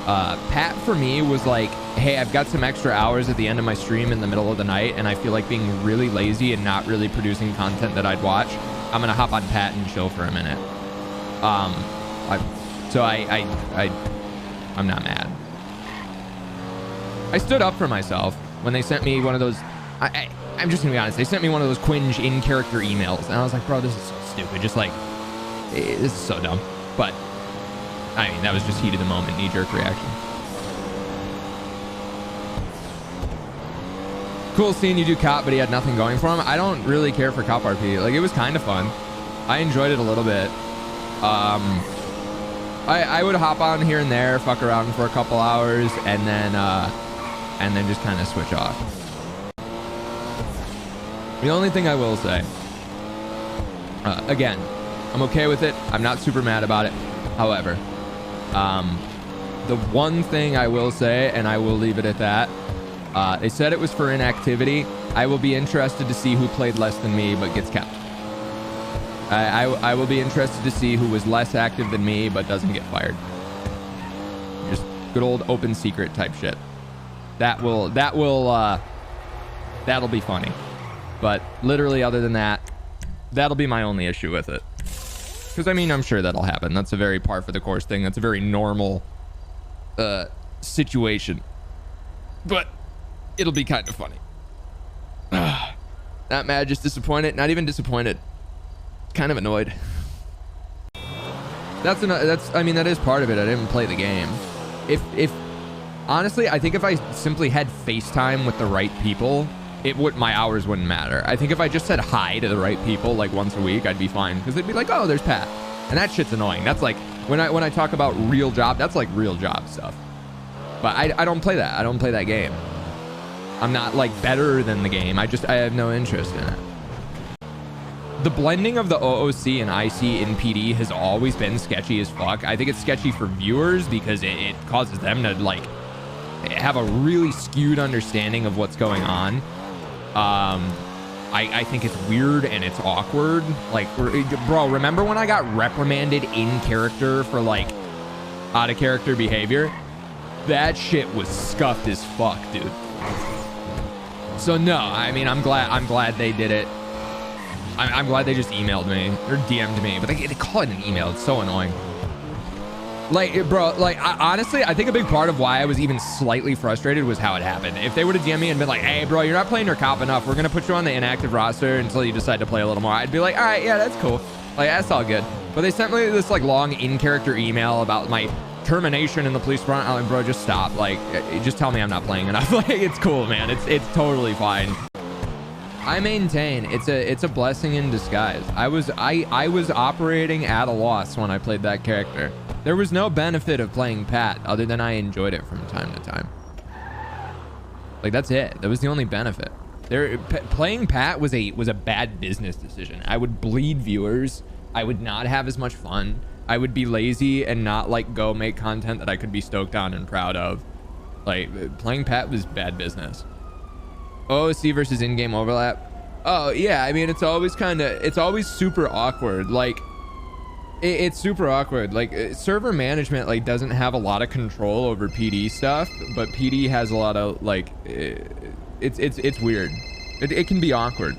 Pat for me was like, hey, I've got some extra hours at the end of my stream in the middle of the night, and I feel like being really lazy and not really producing content that I'd watch. I'm gonna hop on Pat and chill for a minute. I'm not mad. I stood up for myself when they sent me one of those. I'm just gonna be honest. They sent me one of those Quinge in-character emails, and I was like, bro, this is so stupid. Just like, this is so dumb. But I mean, that was just heat of the moment, knee-jerk reaction. Cool seeing you do cop, but he had nothing going for him. I don't really care for cop RP. Like, it was kind of fun. I enjoyed it a little bit. I would hop on here and there, fuck around for a couple hours, and then just kind of switch off. The only thing I will say, again, I'm okay with it. I'm not super mad about it. However, the one thing I will say, and I will leave it at that, they said it was for inactivity. I will be interested to see who played less than me but gets kept. I will be interested to see who was less active than me but doesn't get fired. Just good old open secret type shit. That'll be funny. But literally, other than that, that'll be my only issue with it. Because, I mean, I'm sure that'll happen. That's a very par for the course thing. That's a very normal situation. But it'll be kind of funny. Not mad, just disappointed. Not even disappointed. Kind of annoyed. I mean, that is part of it. I didn't play the game. If honestly, I think if I simply had FaceTime with the right people, my hours wouldn't matter. I think if I just said hi to the right people like once a week, I'd be fine, because they'd be like, oh, there's Pat, and that shit's annoying. That's like when I talk about real job, that's like real job stuff. But I don't play that. I don't play that game. I'm not like better than the game. I have no interest in it. The blending of the OOC and IC in PD has always been sketchy as fuck. I think it's sketchy for viewers because it causes them to like have a really skewed understanding of what's going on. I think it's weird and it's awkward. Like, bro, remember when I got reprimanded in character for like out of character behavior? That shit was scuffed as fuck, dude. So no, I mean, I'm glad they did it. I'm glad they just emailed me or DM'd me, but they call it an email. It's so annoying. Like, bro, like, honestly, I think a big part of why I was even slightly frustrated was how it happened. If they would have DM'd me and been like, hey, bro, you're not playing your cop enough. We're going to put you on the inactive roster until you decide to play a little more. I'd be like, all right, yeah, that's cool. Like, that's all good. But they sent me this, like, long in-character email about my termination in the police front. I'm like, bro, just stop. Like, just tell me I'm not playing enough. Like, it's cool, man. It's totally fine. I maintain it's a blessing in disguise. I was operating at a loss when I played that character. There was no benefit of playing Pat other than I enjoyed it from time to time. Like, that's it. That was the only benefit. Playing Pat was a bad business decision. I would bleed viewers. I would not have as much fun. I would be lazy and not like go make content that I could be stoked on and proud of. Like, playing Pat was bad business. OOC versus in-game overlap. Oh yeah, I mean, it's always super awkward. Like, it's super awkward. Like, server management like doesn't have a lot of control over PD stuff, but PD has a lot of like, it's weird. It can be awkward.